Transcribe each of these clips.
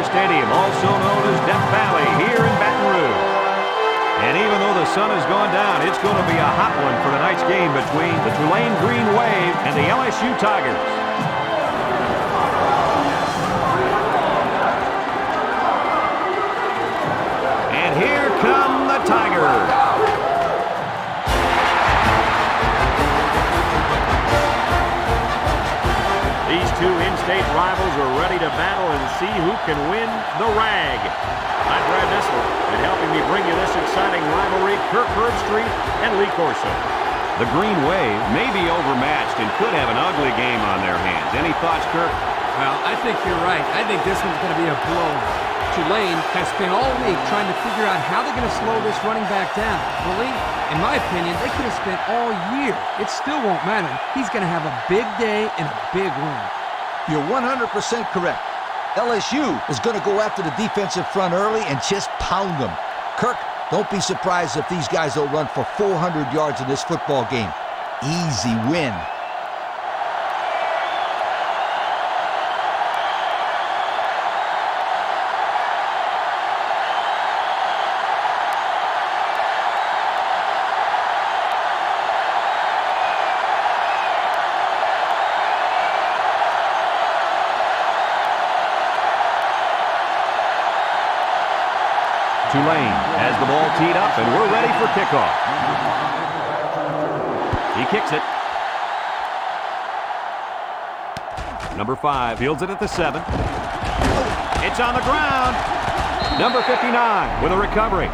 Stadium, also known as Death Valley, here in Baton Rouge. And even though the sun has gone down, it's going to be a hot one for tonight's game between the Tulane Green Wave and the LSU Tigers. And here come the Tigers. These two in-state rivals are ready to battle and see who can win the RAG. I'm Brad Nessler, and helping me bring you this exciting rivalry, Kirk Herbstreit and Lee Corso. The Green Wave may be overmatched and could have an ugly game on their hands. Any thoughts, Kirk? Well, I think you're right. I think this one's going to be a blowout. Tulane has spent all week trying to figure out how they're going to slow this running back down. Well, in my opinion, they could have spent all year. It still won't matter. He's going to have a big day and a big win. You're 100% correct. LSU is going to go after the defensive front early and just pound them. Kirk, don't be surprised if these guys don't run for 400 yards in this football game. Easy win. Tulane has the ball teed up, and we're ready for kickoff. He kicks it. Number 5 fields it at the 7. It's on the ground. Number 59 with a recovery.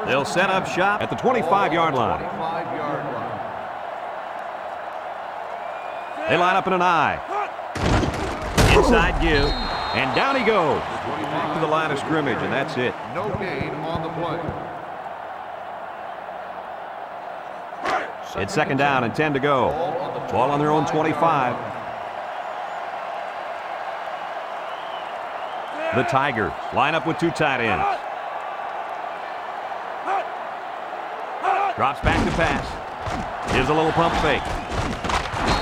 They'll set up shop at the 25-yard line. They line up in an I. Inside give, and down he goes. Back to the line of scrimmage, and that's it. No gain on the play. It's second down and 10 to go. Ball on their own 25. The Tigers line up with 2 tight ends. Drops back to pass. Gives a little pump fake.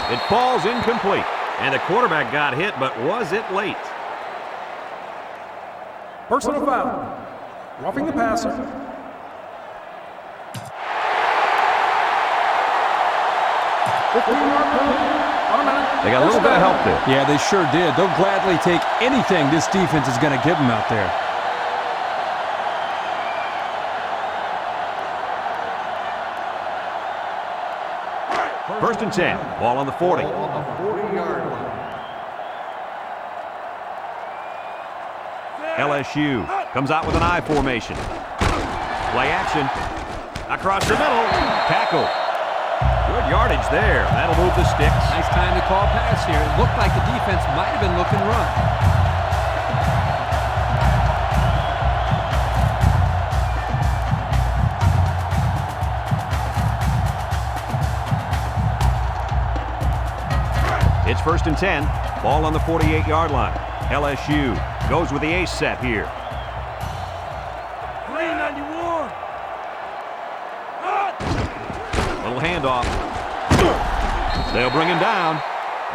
It falls incomplete. And the quarterback got hit, but was it late? Personal foul. Roughing the passer. They got a little bit of help there. Yeah, they sure did. They'll gladly take anything this defense is going to give them out there. First and 10. Ball on the 40. On the 40-yard line. LSU comes out with an I formation. Play action. Across the middle. Tackle. Good yardage there. That'll move the sticks. Nice time to call pass here. It looked like the defense might have been looking run. It's first and 10. Ball on the 48-yard line. LSU goes with the ace set here. 391. Little handoff. They'll bring him down.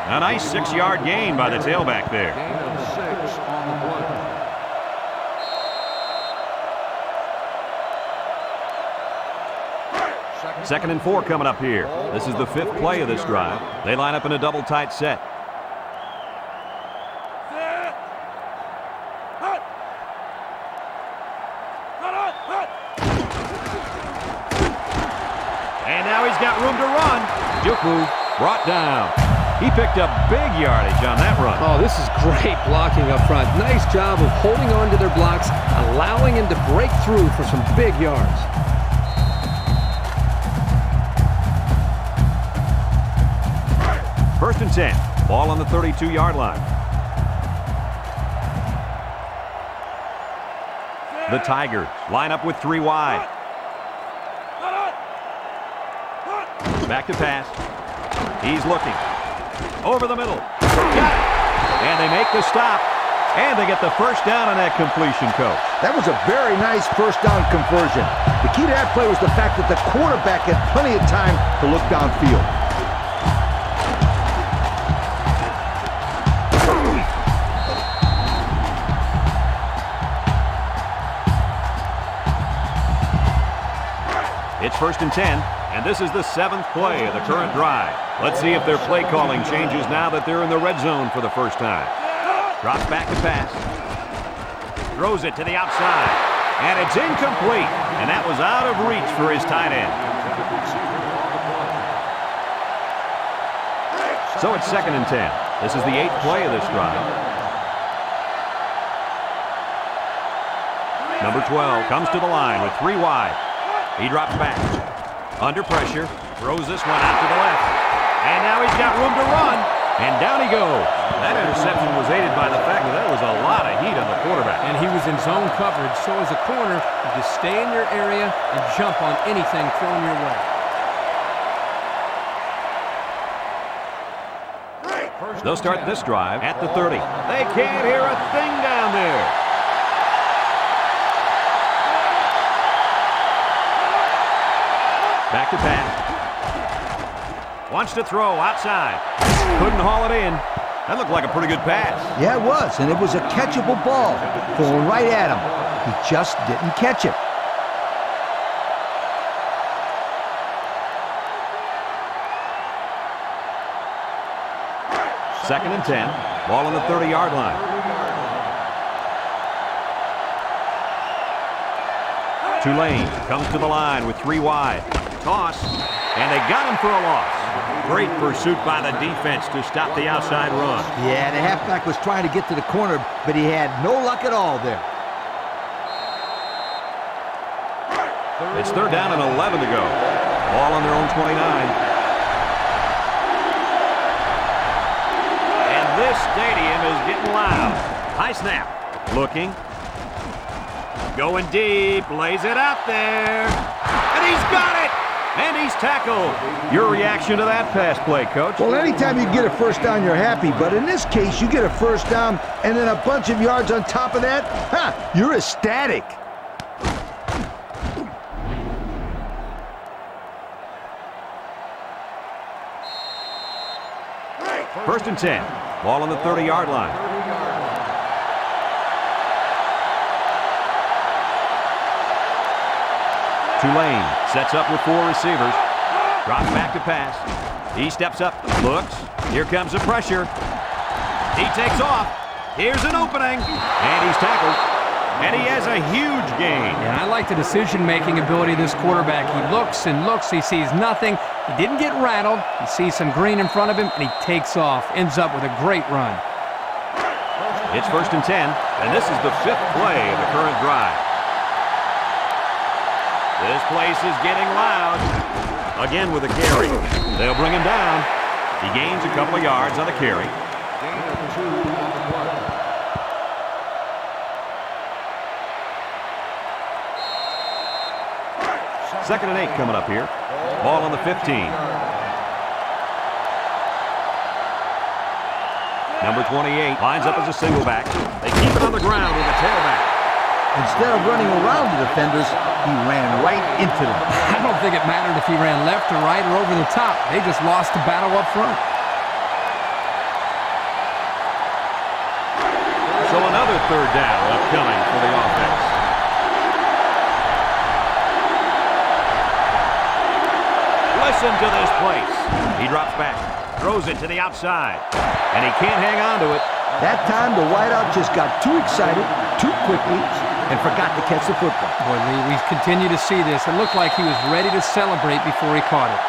A nice 6-yard gain by the tailback there. Gain of 6 on the play. Second and 4 coming up here. This is the 5th play of this drive. They line up in a double tight set. And now he's got room to run. Juku brought down. He picked up big yardage on that run. Oh, this is great blocking up front. Nice job of holding on to their blocks, allowing him to break through for some big yards. First and 10. Ball on the 32-yard line. The Tigers line up with 3 wide. Back to pass. He's looking. Over the middle. Got it. And they make the stop. And they get the first down on that completion, Coach. That was a very nice first down conversion. The key to that play was the fact that the quarterback had plenty of time to look downfield. It's 1st and 10, and this is the 7th play of the current drive. Let's see if their play calling changes now that they're in the red zone for the first time. Drops back to pass. Throws it to the outside, and it's incomplete, and that was out of reach for his tight end. So it's 2nd and 10. This is the 8th play of this drive. Number 12 comes to the line with 3 wide. He drops back. Under pressure. Throws this one out to the left. And now he's got room to run. And down he goes. That interception was aided by the fact that there was a lot of heat on the quarterback. And he was in zone coverage, so as a corner, you just stay in your area and jump on anything thrown your way. They'll start this drive at the 30. They can't hear a thing down there. Back to pass. Wants to throw outside. Couldn't haul it in. That looked like a pretty good pass. Yeah, it was, and it was a catchable ball. Going right at him. He just didn't catch it. Second and 10. Ball on the 30-yard line. Tulane comes to the line with 3 wide. Toss, and they got him for a loss. Great pursuit by the defense to stop the outside run. Yeah, the halfback was trying to get to the corner, but he had no luck at all there. It's 3rd down and 11 to go. Ball on their own 29. And this stadium is getting loud. High snap. Looking. Going deep. Lays it out there. And he's got it! And he's tackled. Your reaction to that pass play, Coach? Well, anytime you get a first down, you're happy. But in this case, you get a first down and then a bunch of yards on top of that. You're ecstatic. First and 10. Ball on the 30-yard line. Tulane sets up with 4 receivers. Drops back to pass. He steps up, looks. Here comes the pressure. He takes off. Here's an opening. And he's tackled. And he has a huge gain. Yeah, I like the decision-making ability of this quarterback. He looks and looks. He sees nothing. He didn't get rattled. He sees some green in front of him, and he takes off. Ends up with a great run. It's 1st and 10, and this is the 5th play of the current drive. This place is getting loud. Again with a carry. They'll bring him down. He gains a couple of yards on the carry. Second and 8 coming up here. Ball on the 15. Number 28 lines up as a single back. They keep it on the ground with a tailback. Instead of running around the defenders, he ran right into them. I don't think it mattered if he ran left or right or over the top. They just lost the battle up front. So another 3rd down upcoming for the offense. Listen to this place. He drops back, throws it to the outside, and he can't hang on to it. That time, the wideout just got too excited, too quickly, and forgot to catch the football. Boy, Lee, we continue to see this. It looked like he was ready to celebrate before he caught it.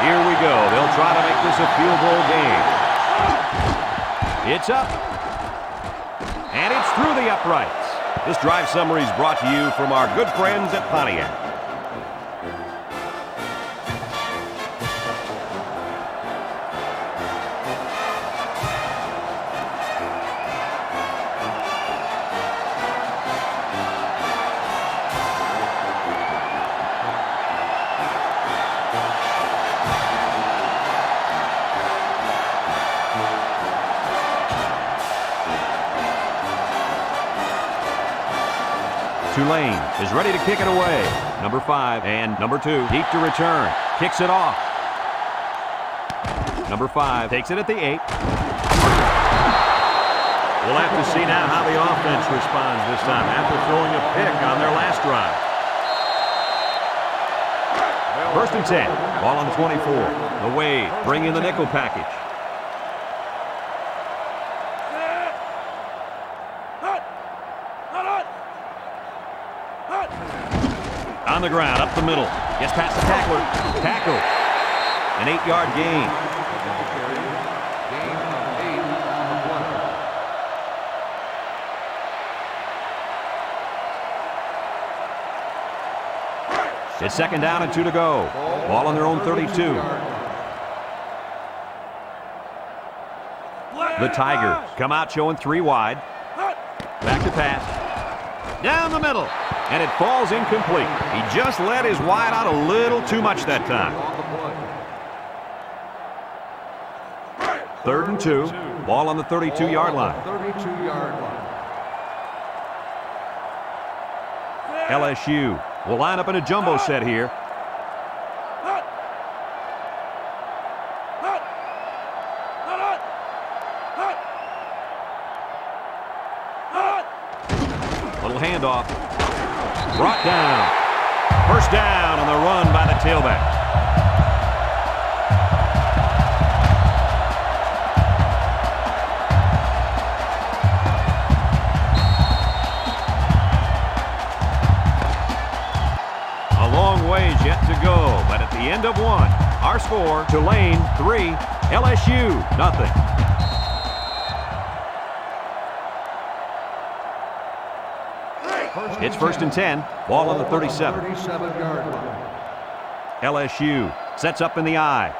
Here we go. They'll try to make this a field goal game. It's up. And it's through the uprights. This drive summary is brought to you from our good friends at Pontiac. Tulane is ready to kick it away. Number 5 and number 2 deep to return. Kicks it off. Number 5 takes it at the 8. We'll have to see now how the offense responds this time after throwing a pick on their last drive. 1st and 10. Ball on the 24. The Wade bring in the nickel package. On the ground, up the middle. Gets past the tackler. Tackle. An 8-yard gain. Gain of 8 on the play. It's 2nd down and 2 to go. Ball on their own 32. The Tigers come out showing 3 wide. Back to pass. Down the middle. And it falls incomplete. He just let his wide out a little too much that time. 3rd and 2. Ball on the 32-yard line. 32-yard line. LSU will line up in a jumbo set here. Little handoff. Brought down. 1st down on the run by the tailback. A long ways yet to go, but at the end of 1, our score, Tulane 3, LSU nothing. It's 1st and 10. Ball on the 37. 37-yard line. LSU sets up in the I.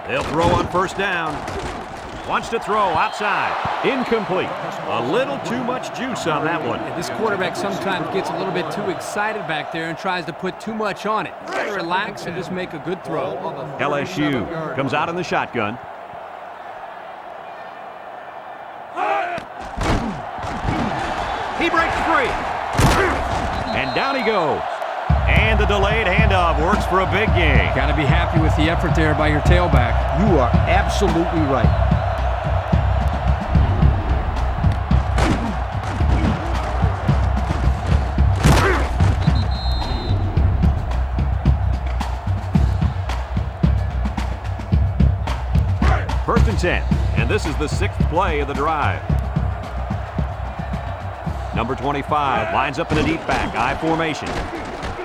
They'll throw on 1st down. Wants to throw outside. Incomplete. A little too much juice on that one. This quarterback sometimes gets a little bit too excited back there and tries to put too much on it. You gotta relax and just make a good throw. LSU comes out in the shotgun. He breaks free. And down he goes. And the delayed handoff works for a big gain. Got to be happy with the effort there by your tailback. You are absolutely right. First and 10. And this is the 6th play of the drive. Number 25 lines up in a deep back, I formation.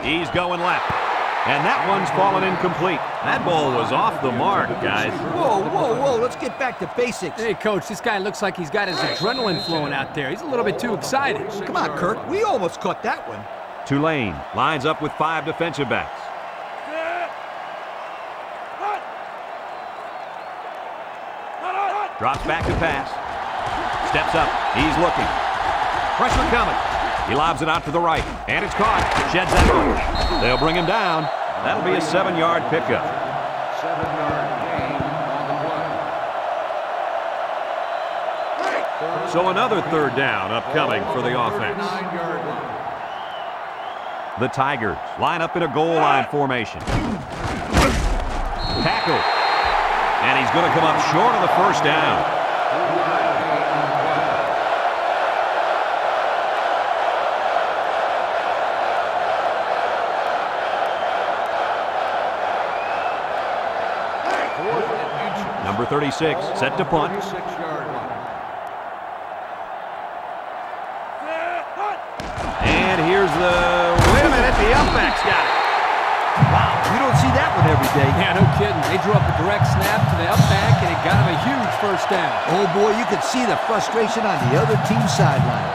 He's going left. And that one's fallen incomplete. That ball was off the mark, guys. Whoa, whoa, whoa. Let's get back to basics. Hey, Coach, this guy looks like he's got his adrenaline flowing out there. He's a little bit too excited. Come on, Kirk. We almost caught that one. Tulane lines up with 5 defensive backs. Drops back to pass. Steps up. He's looking. Pressure coming. He lobs it out to the right. And it's caught. Sheds that one. They'll bring him down. That'll be a 7-yard pickup. 7-yard gain on the play. So another 3rd down upcoming for the offense. 39-yard line. The Tigers line up in a goal line formation. Tackle. And he's going to come up short of the 1st down. Number 36 set to punt. 36-yard line. And here's the... Wait a minute, the upback's got it. Wow, you don't see that one every day. Yeah, no kidding. They drew up a direct snap to the up back, and it got him a huge 1st down. Oh, boy, you could see the frustration on the other team's sideline.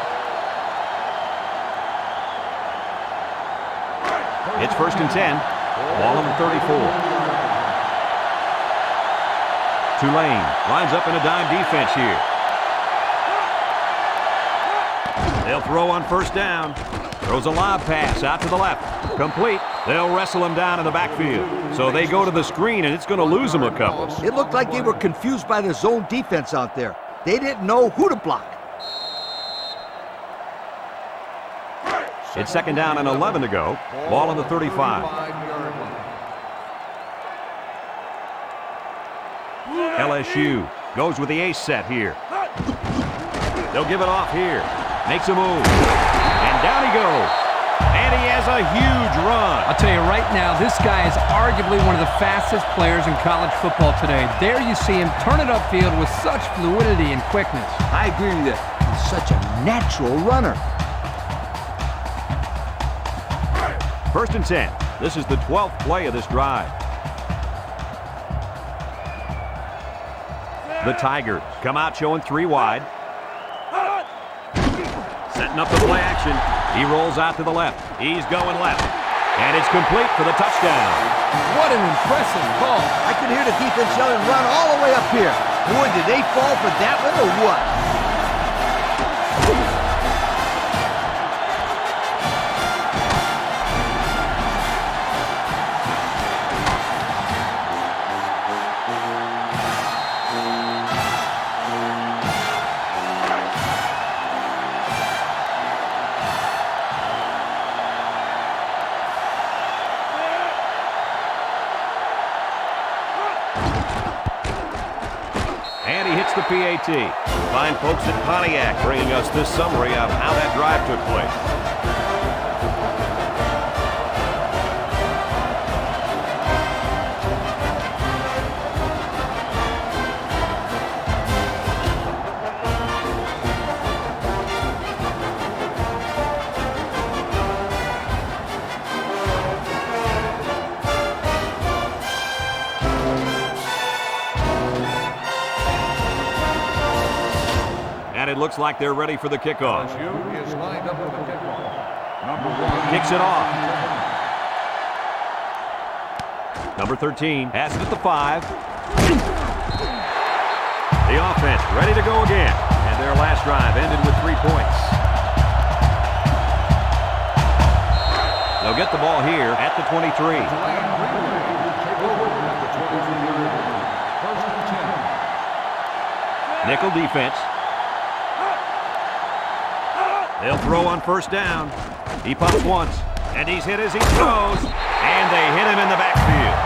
It's 1st and 10. Ball on the 34. Tulane lines up in a dime defense here. They'll throw on 1st down. Throws a lob pass out to the left. Complete. They'll wrestle him down in the backfield. So they go to the screen, and it's going to lose them a couple. It looked like they were confused by the zone defense out there. They didn't know who to block. It's second down and 11 to go. Ball on the 35. 35-yard line. LSU goes with the ace set here. They'll give it off here. Makes a move. And down he goes. And he has a huge run. I'll tell you right now, this guy is arguably one of the fastest players in college football today. There you see him turn it upfield with such fluidity and quickness. I agree with you. He's such a natural runner. First and 10. This is the 12th play of this drive. The Tigers come out showing 3 wide. Setting up the play action. He rolls out to the left. He's going left. And it's complete for the touchdown. What an impressive call. I could hear the defense yelling, run all the way up here. Boy, did they fall for that one or what? And he hits the PAT. Fine folks at Pontiac bringing us this summary of how that drive took place. And it looks like they're ready for the kickoff. LSU is lined up with the kickoff. Number 1. Kicks it off. Number 13 has it at the 5. The offense ready to go again. And their last drive ended with 3 points. They'll get the ball here at the 23. Tulane take over at the 23-yard line. First and 10. Nickel defense. They'll throw on first down. He pumps once, and he's hit as he throws, and they hit him in the backfield.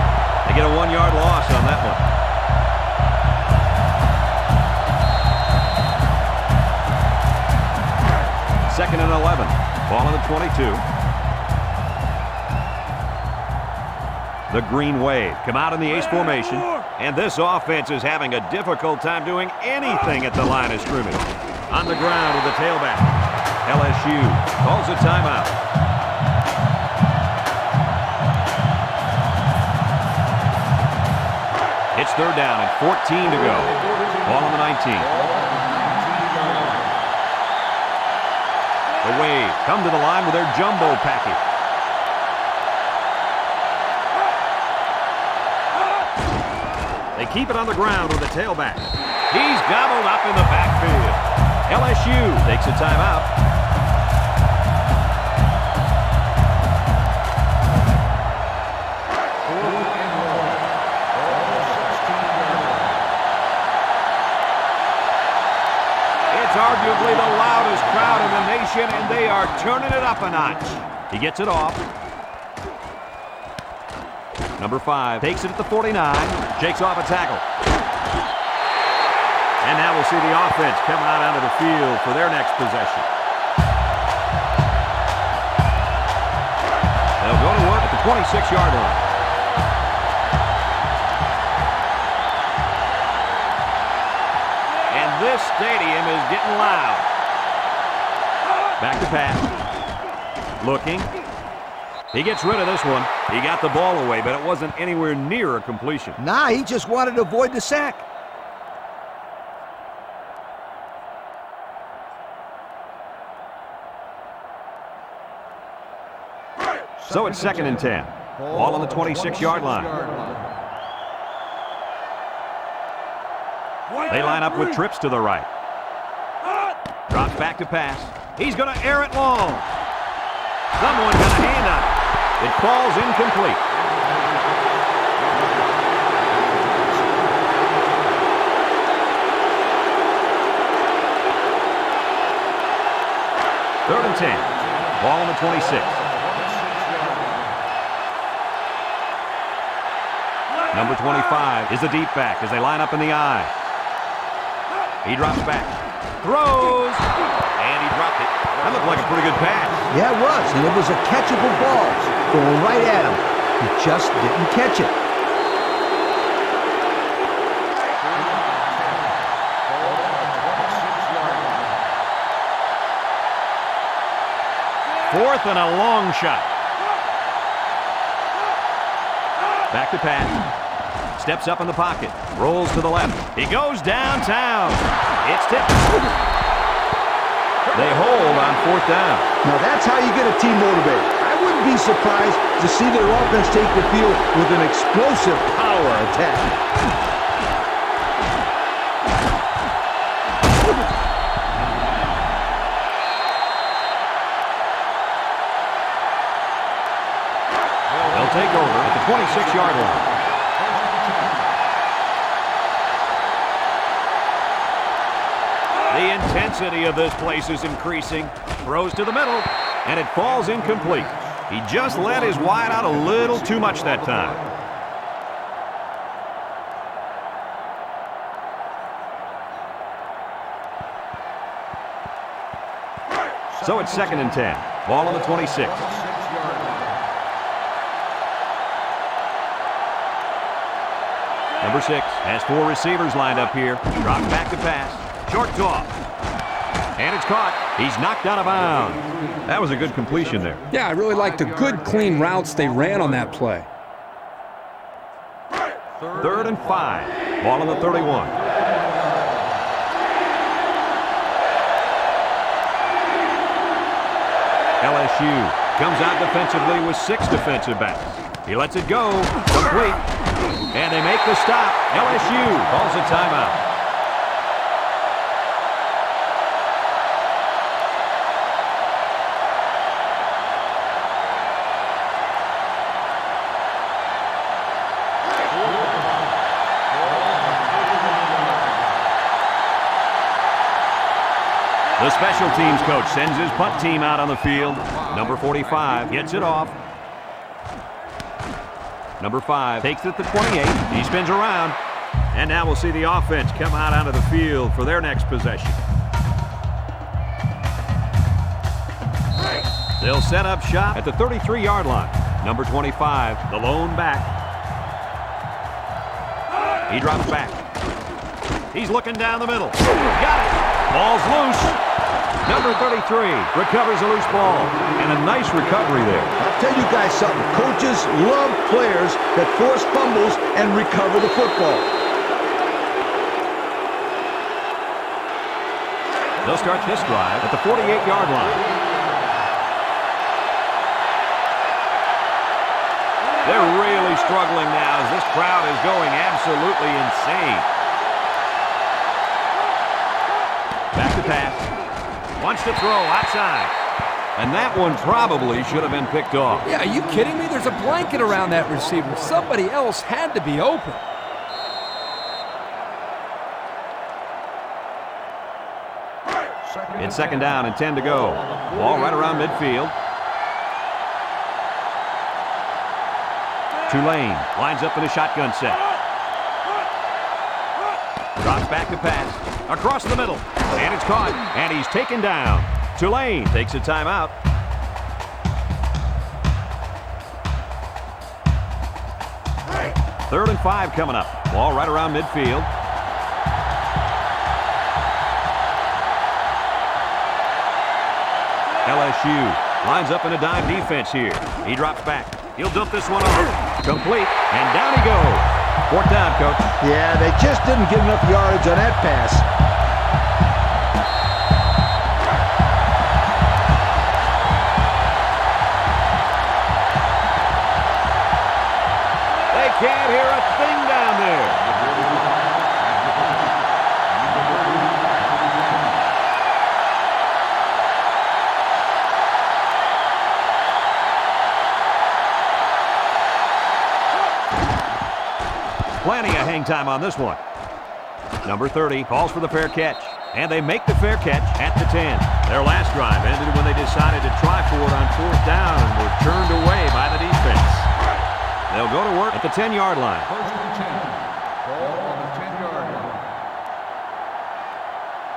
They get a 1-yard loss on that one. Second and 11. Ball on the 22. The Green Wave come out in the ace formation, and this offense is having a difficult time doing anything at the line of scrimmage. On the ground with the tailback. LSU calls a timeout. It's third down and 14 to go. Ball on the 19. The Wave come to the line with their jumbo package. They keep it on the ground with the tailback. He's gobbled up in the backfield. LSU takes a timeout. Arguably the loudest crowd in the nation, and they are turning it up a notch. He gets it off. Number 5 takes it at the 49, shakes off a tackle. And now we'll see the offense come out onto the field for their next possession. They'll go to work at the 26-yard line. This stadium is getting loud. Back to pass. Looking. He gets rid of this one. He got the ball away, but it wasn't anywhere near a completion. Nah, he just wanted to avoid the sack. So it's second and 10. Ball on the 26-yard line. They line up with trips to the right. Drops back to pass. He's going to air it long. Someone got a hand on it. It falls incomplete. Third and 10. Ball on the 26. Number 25 is the deep back as they line up in the I. He drops back. Throws. And he dropped it. That looked like a pretty good pass. Yeah, it was, and it was a catchable ball. Going right at him. He just didn't catch it. Fourth and a long shot. Back to pass. Steps up in the pocket. Rolls to the left. He goes downtown. It's tipped. They hold on fourth down. Now that's how you get a team motivated. I wouldn't be surprised to see their offense take the field with an explosive power attack. They'll take over at the 26-yard line. The intensity of this place is increasing. Throws to the middle, and it falls incomplete. He just let his wide out a little too much that time. So it's 2nd and 10. Ball on the 26. Number 6 has 4 receivers lined up here. Drops back to pass. Short toss. And it's caught. He's knocked out of bounds. That was a good completion there. Yeah, I really liked the good, clean routes they ran on that play. 3rd and 5. Ball on the 31. LSU comes out defensively with 6 defensive backs. He lets it go. Complete. And they make the stop. LSU calls a timeout. The special teams coach sends his punt team out on the field. Number 45 gets it off. Number 5 takes it to 28. He spins around. And now we'll see the offense come out onto the field for their next possession. They'll set up shop at the 33-yard line. Number 25, the lone back. He drops back. He's looking down the middle. Got it. Ball's loose. Number 33 recovers a loose ball. And a nice recovery there. I'll tell you guys something. Coaches love players that force fumbles and recover the football. They'll start this drive at the 48-yard line. They're really struggling now as this crowd is going absolutely insane. Back to pass. Wants to throw outside. And that one probably should have been picked off. Yeah, are you kidding me? There's a blanket around that receiver. Somebody else had to be open. It's 2nd down and 10 to go. Ball right around midfield. Tulane lines up in a shotgun set. Drops back to pass. Across the middle. And it's caught. And he's taken down. Tulane takes a timeout. Third and 5 coming up. Ball right around midfield. LSU lines up in a dime defense here. He drops back. He'll dump this one off. Complete. And down he goes. 4th down, Coach. Yeah, they just didn't get enough yardage on that pass. They can't hear a thing down there. Plenty of hang time on this one. Number 30 calls for the fair catch. And they make the fair catch at the 10. Their last drive ended when they decided to try for it on 4th down and were turned away by the defense. They'll go to work at the 10-yard line. First and 10. Ball on the 10-yard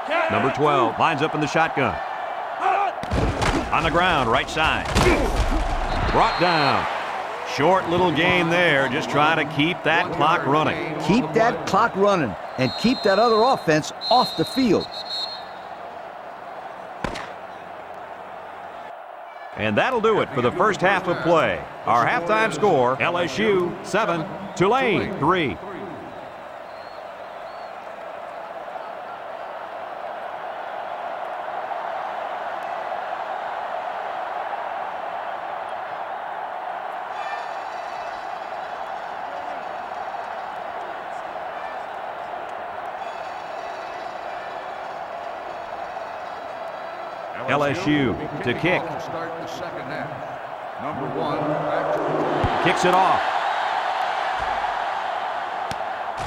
line. Number 12 lines up in the shotgun. On the ground, right side. Brought down. Short little game there, just trying to keep that clock running. Keep that clock running and keep that other offense off the field. And that'll do it for the first half of play. Our halftime score, LSU 7, Tulane 3. LSU to kick. Start the second half. Number 1 back to return. Kicks it off.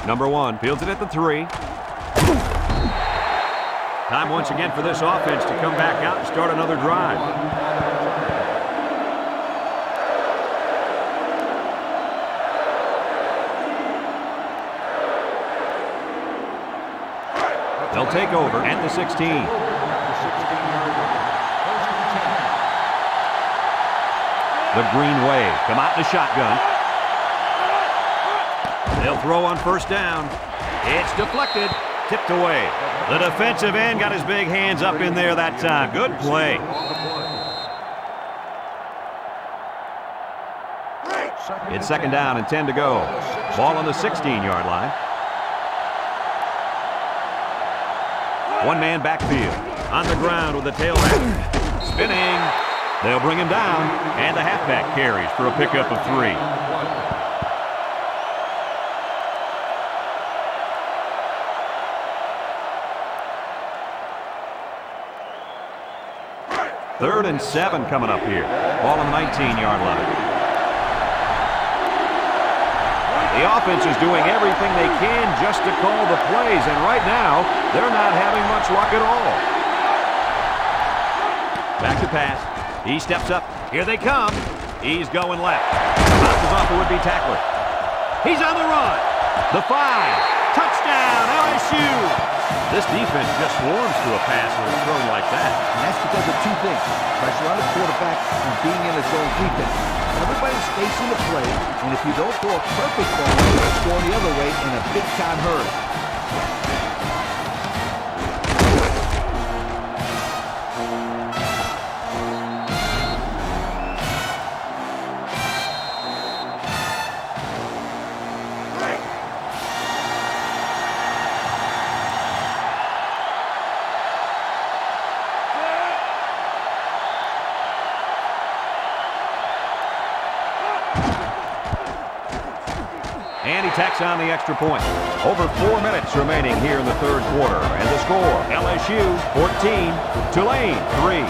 Number 1 fields it at the 3. Time once again for this offense to come back out and start another drive. They'll take over at the 16. The Green Wave come out in the shotgun. They'll throw on 1st down. It's deflected, tipped away. The defensive end got his big hands up in there that time. Good play. It's 2nd down and 10 to go. Ball on the 16-yard line. One-man backfield. On the ground with the tailback. Spinning. They'll bring him down, and the halfback carries for a pickup of 3. Third and 7 coming up here. Ball on the 19-yard line. The offense is doing everything they can just to call the plays, and right now, they're not having much luck at all. Back to pass. He steps up. Here they come. He's going left. Bounces off the would-be tackler. He's on the run. The 5. Touchdown, LSU. This defense just swarms to a pass when it's thrown like that. And that's because of 2 things. Pressure on the quarterback and being in his own defense. Everybody's facing the play, and if you don't throw a perfect ball, you're scoring the other way in a big-time hurry. And he tacks on the extra point. Over 4 minutes remaining here in the 3rd quarter. And the score, LSU 14, Tulane 3.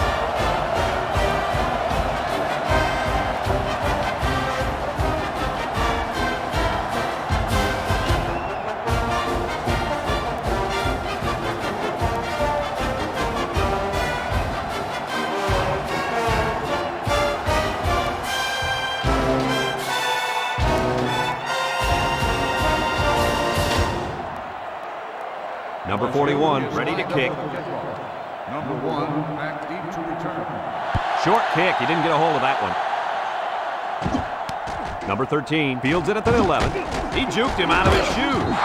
Number 41, ready to kick. Number 1 back deep to return. Short kick. He didn't get a hold of that one. Number 13 fields it at the 11. He juked him out of his shoes.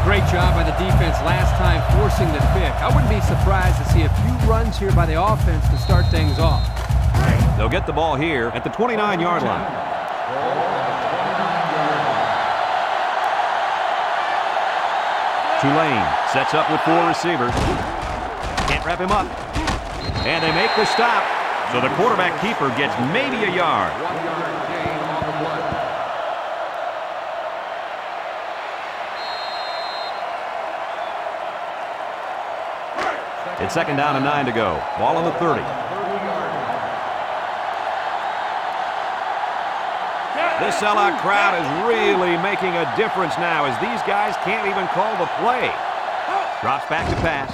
Great job by the defense last time forcing the pick. I wouldn't be surprised to see a few runs here by the offense to start things off. They'll get the ball here at the 29-yard line. Tulane sets up with 4 receivers. Can't wrap him up. And they make the stop. So the quarterback keeper gets maybe a yard. 1-yard gain on the play. It's 2nd down and 9 to go. Ball on the 30. This sellout crowd is really making a difference now as these guys can't even call the play. Drops back to pass.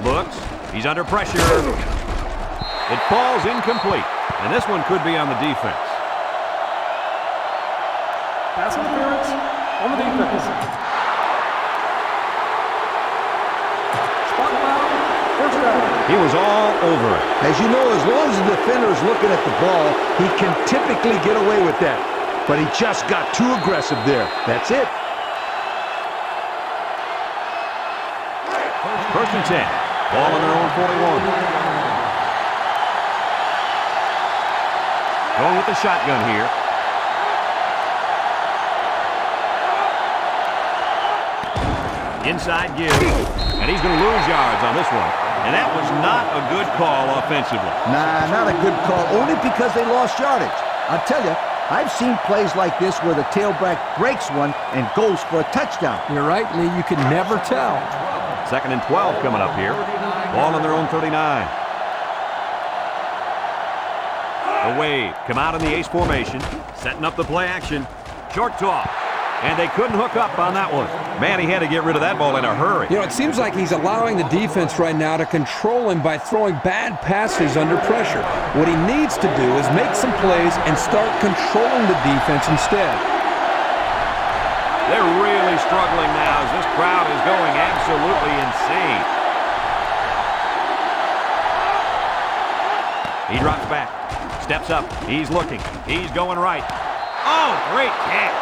Looks. He's under pressure. It falls incomplete. And this one could be on the defense. Pass interference on the defense. Spot foul, first down. He was all over it. As you know, as long as the defender is looking at the ball, he can typically get away with that. But he just got too aggressive there. That's it. First and 10. Ball on their own 41. Going with the shotgun here. Inside give. And he's going to lose yards on this one. And that was not a good call offensively. Nah, not a good call, only because they lost yardage. I'll tell you, I've seen plays like this where the tailback breaks one and goes for a touchdown. You're right, Lee. You can never tell. 2nd and 12 coming up here. Ball on their own 39. The wave. Come out in the ace formation. Setting up the play action. Short toss. And they couldn't hook up on that one. Man, he had to get rid of that ball in a hurry. You know, it seems like he's allowing the defense right now to control him by throwing bad passes under pressure. What he needs to do is make some plays and start controlling the defense instead. They're really struggling now as this crowd is going absolutely insane. He drops back. Steps up. He's looking. He's going right. Oh, great catch.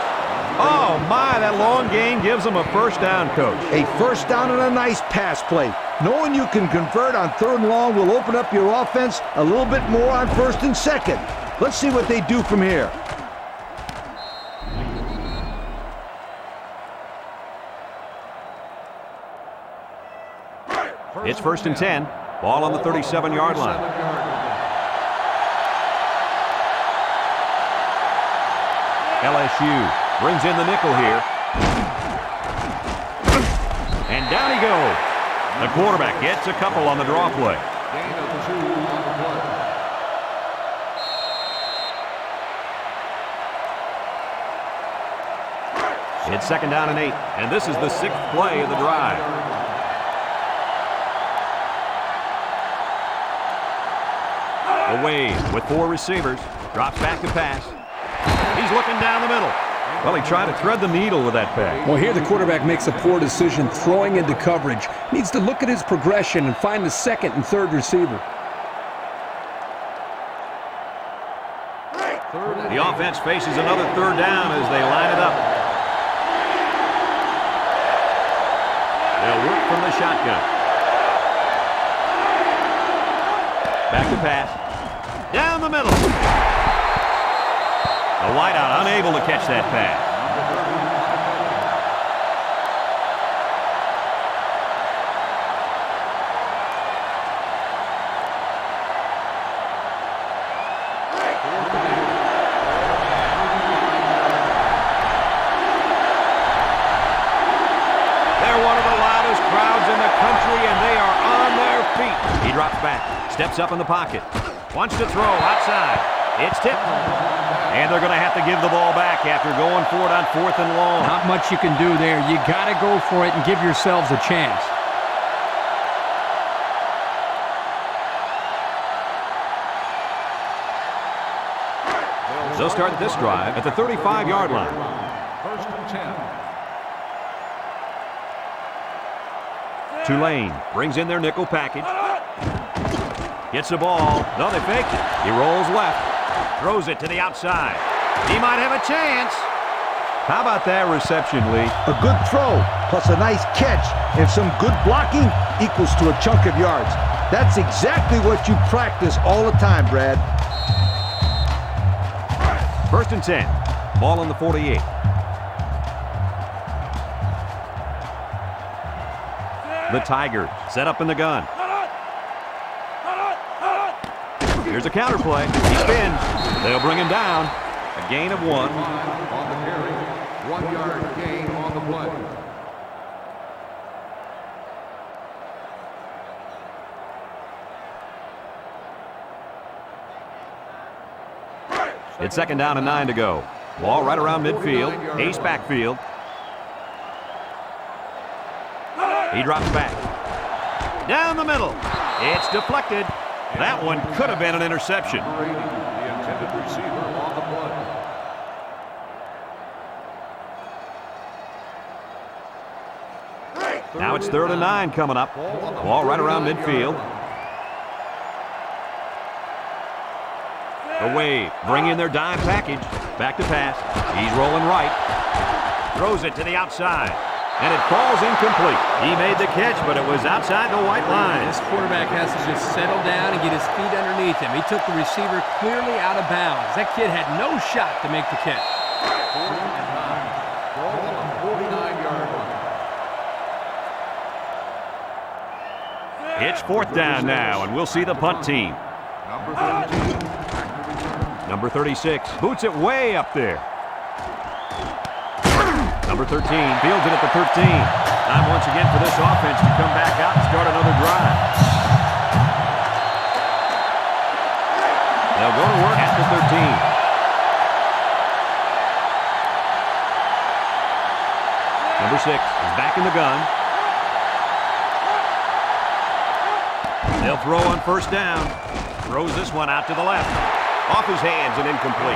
Oh, my, that long gain gives him a first down, Coach. A first down and a nice pass play. Knowing you can convert on 3rd and long will open up your offense a little bit more on 1st and 2nd. Let's see what they do from here. It's 1st and 10. Ball on the 37-yard line. LSU brings in the nickel here. And down he goes. The quarterback gets a couple on the draw play. It's 2nd down and 8. And this is the 6th play of the drive. Away with 4 receivers. Drops back to pass. He's looking down the middle. Well, he tried to thread the needle with that pass. Well, here the quarterback makes a poor decision throwing into coverage. Needs to look at his progression and find the 2nd and 3rd receiver. The offense faces another 3rd down as they line it up. They'll work from the shotgun. Back to pass. Down the middle. The wideout unable to catch that pass. They're one of the loudest crowds in the country, and they are on their feet. He drops back, steps up in the pocket, wants to throw outside. It's tipped. And they're going to have to give the ball back after going for it on 4th and long. Not much you can do there. You got to go for it and give yourselves a chance. They'll start this drive at the 35-yard line. 1st and 10. Tulane brings in their nickel package. Gets the ball. No, they faked it. He rolls left. Throws it to the outside. He might have a chance. How about that reception, Lee? A good throw, plus a nice catch, and some good blocking equals to a chunk of yards. That's exactly what you practice all the time, Brad. 1st and 10. Ball on the 48. The Tigers set up in the gun. Here's a counter play. He spins. They'll bring him down. A gain of 1. On the carry, 1-yard gain on the play. It's 2nd down and 9 to go. Ball right around midfield. Ace backfield. He drops back. Down the middle. It's deflected. That one could have been an interception. Number 80, the intended receiver on the play. Now it's 3rd and 9 coming up. Ball right around midfield. The wave, bring in their dime package. Back to pass. He's rolling right. Throws it to the outside. And it falls incomplete. He made the catch, but it was outside the white line. This quarterback has to just settle down and get his feet underneath him. He took the receiver clearly out of bounds. That kid had no shot to make the catch. 4th and 9. Ball on the 49-yard line. It's 4th down now, and we'll see the punt team. Number 13. Number 36 boots it way up there. Number 13 fields it at the 13. Time once again for this offense to come back out and start another drive. They'll go to work at the 13. Number 6 is back in the gun. They'll throw on 1st down. Throws this one out to the left. Off his hands and incomplete.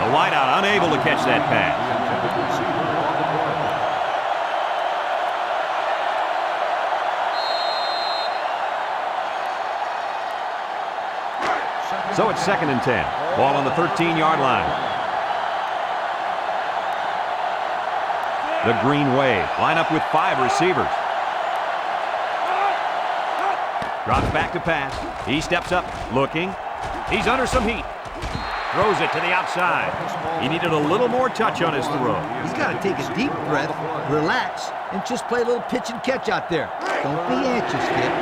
The wideout unable to catch that pass. So it's 2nd and 10. Ball on the 13-yard line. The Green Wave line up with 5 receivers. Drops back to pass. He steps up, looking. He's under some heat. Throws it to the outside. He needed a little more touch on his throw. He's got to take a deep breath, relax, and just play a little pitch and catch out there. Don't be anxious, kid.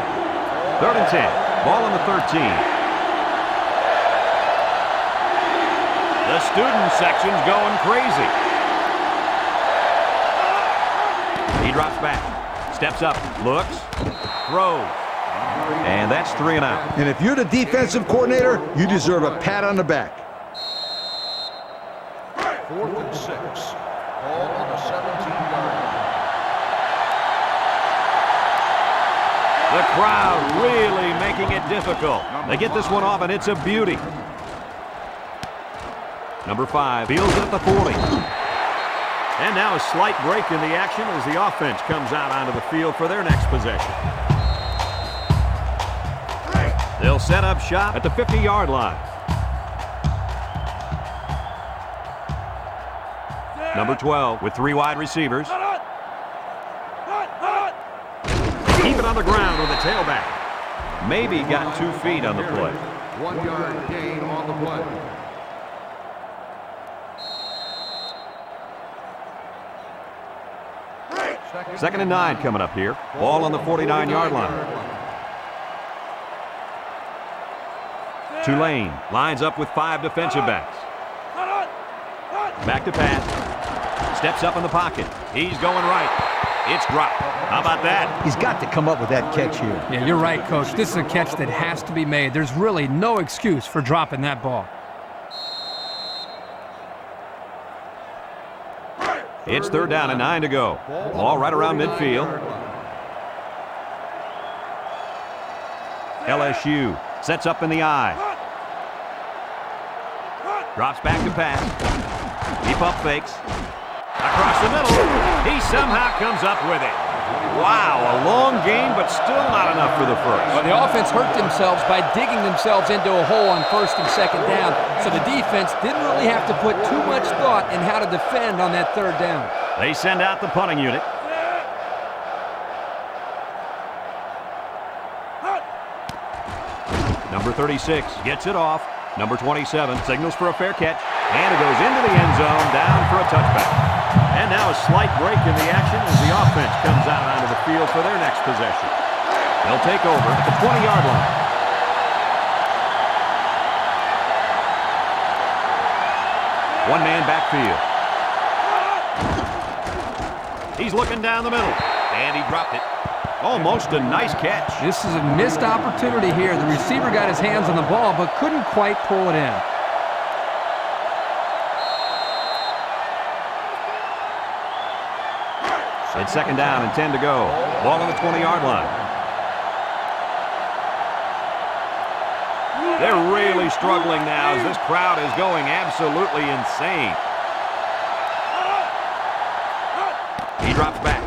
3rd and 10. Ball on the 13. The student section's going crazy. He drops back, steps up, looks, throws. And that's 3 and out. And if you're the defensive coordinator, you deserve a pat on the back. 4th and 6. Ball on the 17-yard line. The crowd really making it difficult. They get this one off, and it's a beauty. Number 5 fields it at the 40. And now a slight break in the action as the offense comes out onto the field for their next possession. They'll set up shop at the 50-yard line. Number 12 with 3 wide receivers. Keep it on the ground with a tailback. Maybe got 2 feet on the play. 1-yard gain on the play. Second and 9 coming up here. Ball on the 49-yard line. Tulane lines up with 5 defensive backs. Back to pass. Steps up in the pocket. He's going right. It's dropped. How about that? He's got to come up with that catch here. Yeah, you're right, Coach. This is a catch that has to be made. There's really no excuse for dropping that ball. It's 3rd down and 9 to go. Ball right around midfield. LSU sets up in the I. Drops back to pass. He pump fakes. Across the middle. He somehow comes up with it. Wow, a long game, but still not enough for the first. Well, the offense hurt themselves by digging themselves into a hole on 1st and 2nd down, so the defense didn't really have to put too much thought in how to defend on that 3rd down. They send out the punting unit. Number 36 gets it off. Number 27 signals for a fair catch. And it goes into the end zone, down for a touchback. And now a slight break in the action as the offense comes out onto the field for their next possession. They'll take over at the 20-yard line. One-man backfield. He's looking down the middle, and he dropped it. Almost a nice catch. This is a missed opportunity here. The receiver got his hands on the ball, but couldn't quite pull it in. It's 2nd down and 10 to go. Ball on the 20-yard line. They're really struggling now as this crowd is going absolutely insane. He drops back.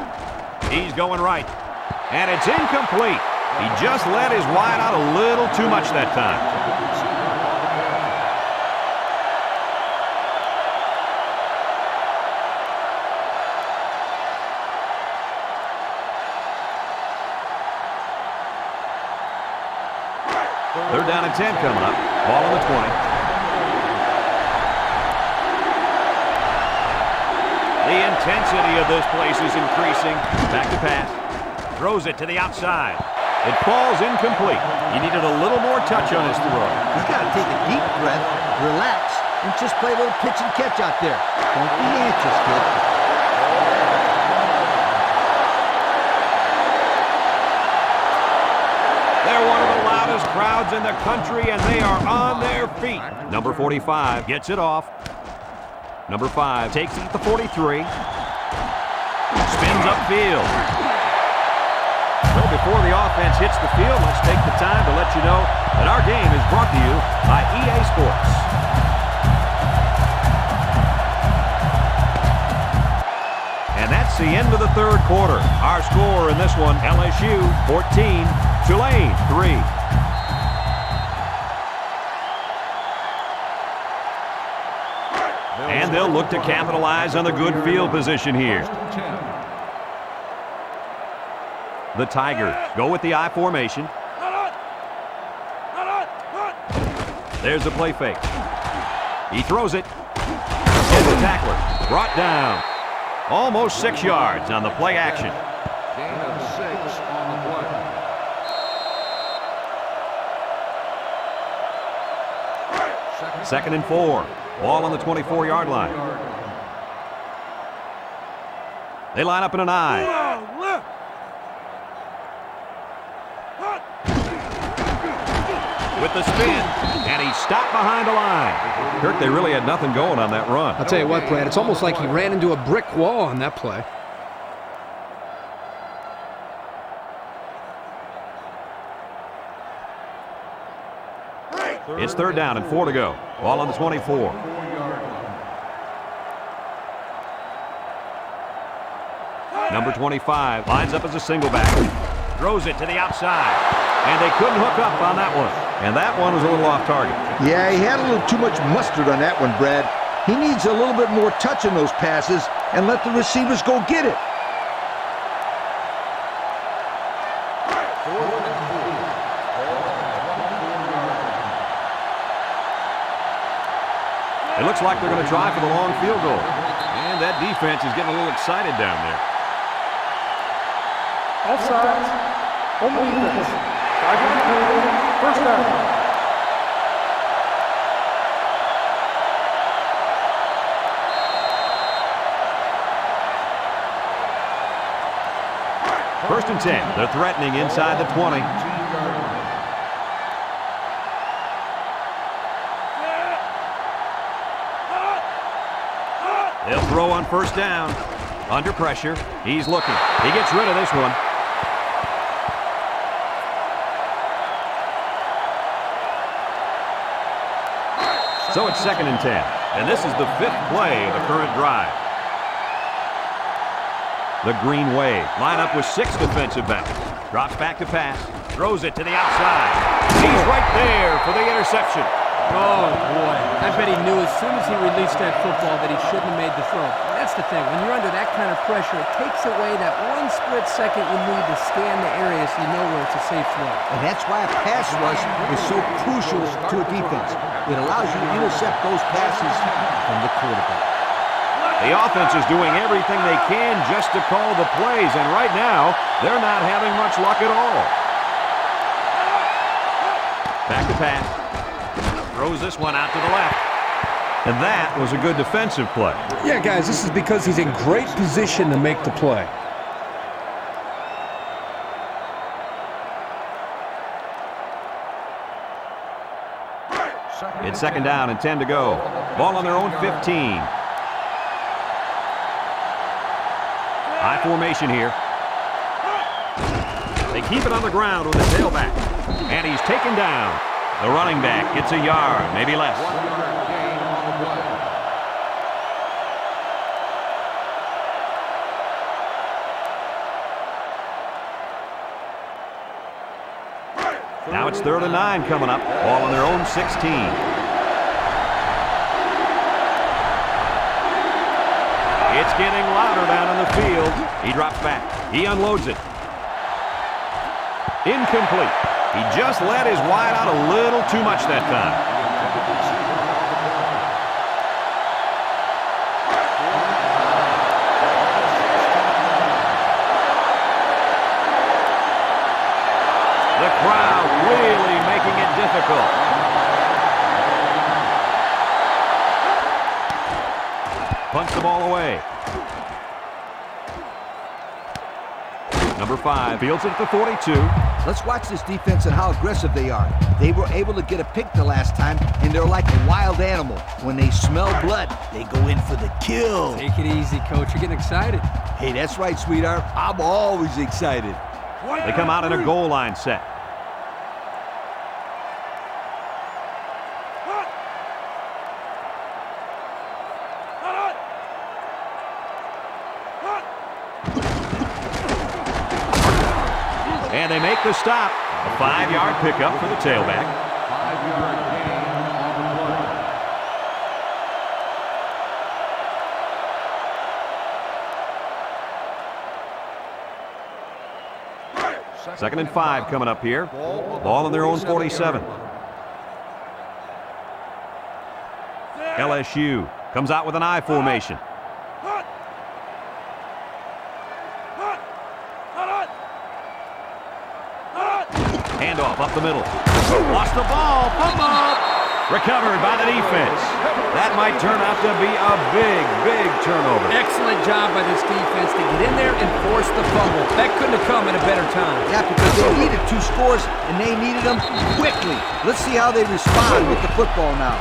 He's going right. And it's incomplete. He just let his wide out a little too much that time. Third down and 10 coming up. Ball on the 20. The intensity of this place is increasing. Back to pass. Throws it to the outside. It falls incomplete. He needed a little more touch on his throw. He's got to take a deep breath, relax, and just play a little pitch and catch out there. Don't be anxious, kid. They're one of the loudest crowds in the country, and they are on their feet. Number 45 gets it off. Number 5 takes it at the 43. Spins upfield. Well, before the offense hits the field, let's take the time to let you know that our game is brought to you by EA Sports. And that's the end of the third quarter. Our score in this one, LSU 14, Tulane 3. And they'll look to capitalize on the good field position here. The Tigers go with the I formation. There's the play fake. He throws it. And the tackler brought down. Almost 6 yards on the play action. Gain of 6 on the play. Second and 4. Ball on the 24-yard line. They line up in an I. With the spin, and he stopped behind the line. Kirk, they really had nothing going on that run. I'll tell you what, Brad, it's almost like he ran into a brick wall on that play. It's third down and 4 to go. Ball on the 24. Number 25 lines up as a single back. Throws it to the outside. And they couldn't hook up on that one. And that one was a little off target. Yeah, he had a little too much mustard on that one, Brad. He needs a little bit more touch in those passes and let the receivers go get it. It looks like they're going to try for the long field goal. And that defense is getting a little excited down there. Offsides. Home defense. 5-yard penalty. First down. First and 10. They're threatening inside the 20. They'll throw on first down. Under pressure. He's looking. He gets rid of this one. So it's second and 10. And this is the 5th play of the current drive. The Green Wave line up with 6 defensive backs. Drops back to pass. Throws it to the outside. He's right there for the interception. Oh, boy. I bet he knew as soon as he released that football that he shouldn't have made the throw. That's the thing. When you're under that kind of pressure, it takes away that one split second you need to scan the area so you know where it's a safe throw. And that's why a pass rush is so crucial to a defense. It allows you to intercept those passes from the quarterback. The offense is doing everything they can just to call the plays, and right now, they're not having much luck at all. Back to pass. Throws this one out to the left. And that was a good defensive play. Yeah, guys, this is because he's in great position to make the play. It's second down and 10 to go. Ball on their own 15. High formation here. They keep it on the ground with the tailback. And he's taken down. The running back gets a yard, maybe less. 1 yard gain on the play. Now it's 3rd and 9 coming up. Ball on their own 16. It's getting louder down in the field. He drops back. He unloads it. Incomplete. He just let his wide out a little too much that time. The crowd really making it difficult. Punts the ball away. Number 5 fields it at the 42. Let's watch this defense and how aggressive they are. They were able to get a pick the last time, and they're like a wild animal. When they smell blood, they go in for the kill. Take it easy, Coach. You're getting excited. Hey, that's right, sweetheart. I'm always excited. They come out in a goal line set. And they make the stop. A 5-yard pickup for the tailback. 5-yard gain on the play. 2nd and 5 coming up here. Ball on their own 47. LSU comes out with an I formation. Handoff up the middle. Lost the ball. Fumble. Recovered by the defense. That might turn out to be a big turnover. Excellent job by this defense to get in there and force the fumble. That couldn't have come at a better time. Yeah, because they needed 2 scores, and they needed them quickly. Let's see how they respond with the football now.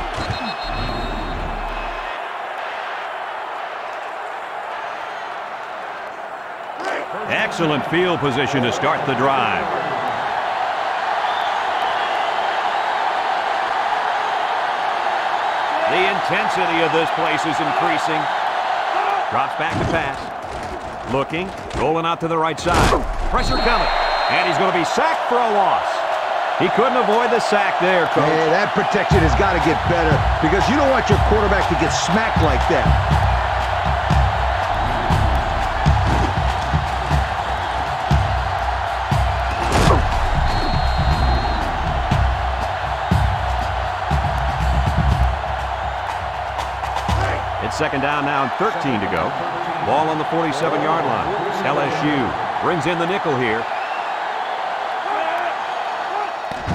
Excellent field position to start the drive. The intensity of this place is increasing. Drops back to pass. Looking, rolling out to the right side. Pressure coming. And he's going to be sacked for a loss. He couldn't avoid the sack there, Coach. Hey, that protection has got to get better because you don't want your quarterback to get smacked like that. It's 2nd down now and 13 to go. Ball on the 47-yard line. LSU brings in the nickel here.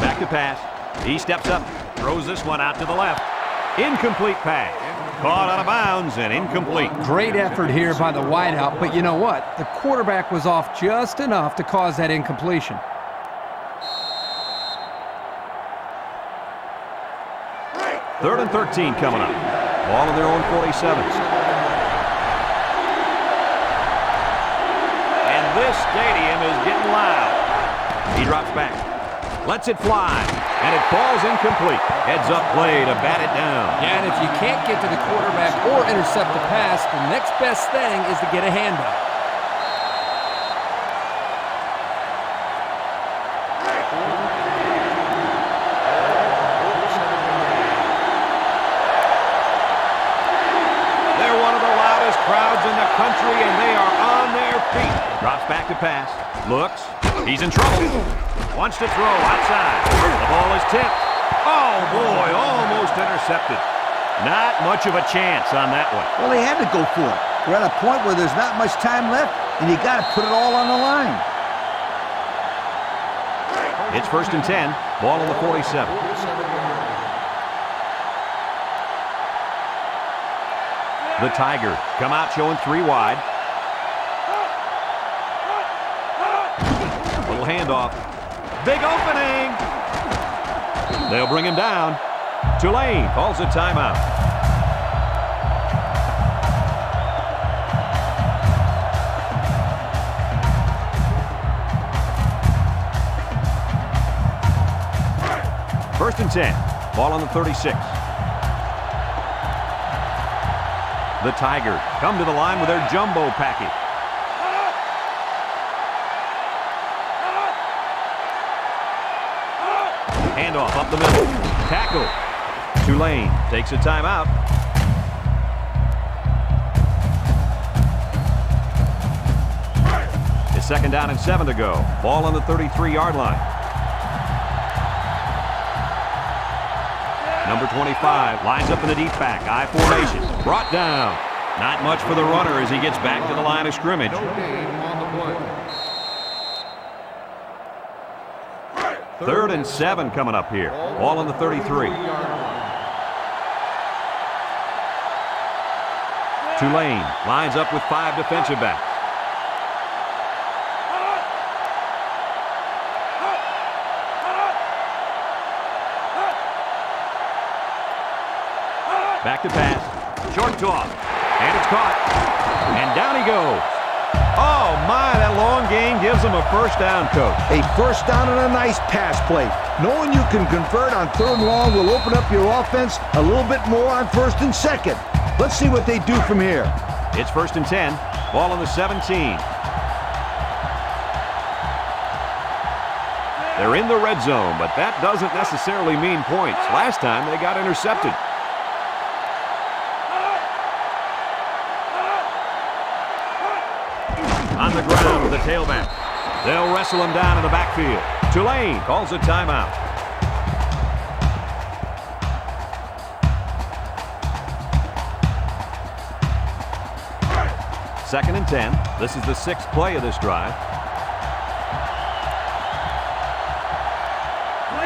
Back to pass. He steps up, throws this one out to the left. Incomplete pass. Caught out of bounds and incomplete. Great effort here by the wideout, but you know what? The quarterback was off just enough to cause that incompletion. Third and 13 coming up. Ball on their own 47. And this stadium is getting loud. He drops back. Lets it fly. And it falls incomplete. Heads up play to bat it down. Yeah, and if you can't get to the quarterback or intercept the pass, the next best thing is to get a handoff. They're one of the loudest crowds in the country, and they are on their feet. Drops back to pass. Looks. He's in trouble. Wants to throw outside. The ball is tipped. Oh, boy, almost intercepted. Not much of a chance on that one. Well, they had to go for it. We're at a point where there's not much time left, and you got to put it all on the line. It's 1st and 10. Ball on the 47. The Tigers come out showing 3 wide. Little handoff. Big opening. They'll bring him down. Tulane calls a timeout. First and 10. Ball on the 36. The Tigers come to the line with their jumbo package. Handoff up the middle. Tackle. Tulane takes a timeout. It's second down and 7 to go. Ball on the 33-yard line. Number 25 lines up in the deep back. I formation. Brought down. Not much for the runner as he gets back to the line of scrimmage. No gain on the play. Third and 7 coming up here. Ball on the 33. Tulane lines up with 5 defensive backs. Back to pass. Short toss. And it's caught. And down he goes. Oh, my, that long gain gives him a first down, Coach. A first down and a nice pass play. Knowing you can convert on third and long will open up your offense a little bit more on first and second. Let's see what they do from here. It's first and 10. Ball on the 17. They're in the red zone, but that doesn't necessarily mean points. Last time they got intercepted. On the ground with the tailback. They'll wrestle him down in the backfield. Tulane calls a timeout. Second and 10. This is the 6th play of this drive.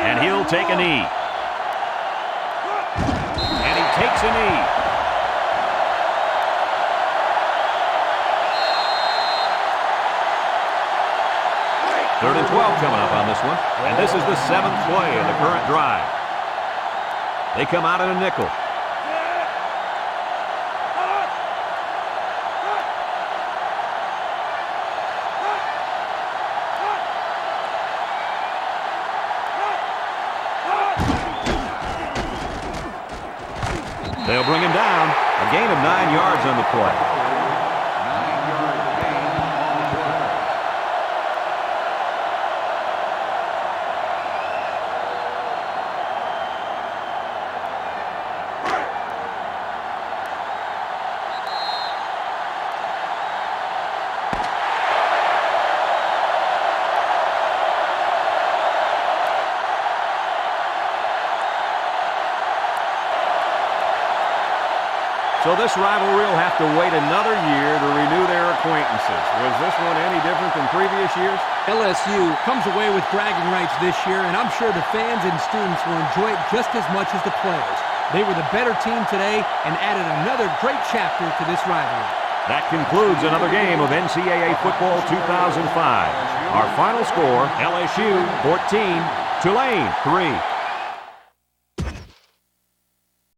And he'll take a knee. And he takes a knee. Third and 12 coming up on this one. And this is the 7th play of the current drive. They come out in a nickel. They'll bring him down. A gain of 9 yards on the play. 9-yard gain on the play. So this rivalry will have to wait another year to renew their acquaintances. Was this one any different than previous years? LSU comes away with bragging rights this year, and I'm sure the fans and students will enjoy it just as much as the players. They were the better team today and added another great chapter to this rivalry. That concludes another game of NCAA Football 2005. Our final score, LSU 14, Tulane 3.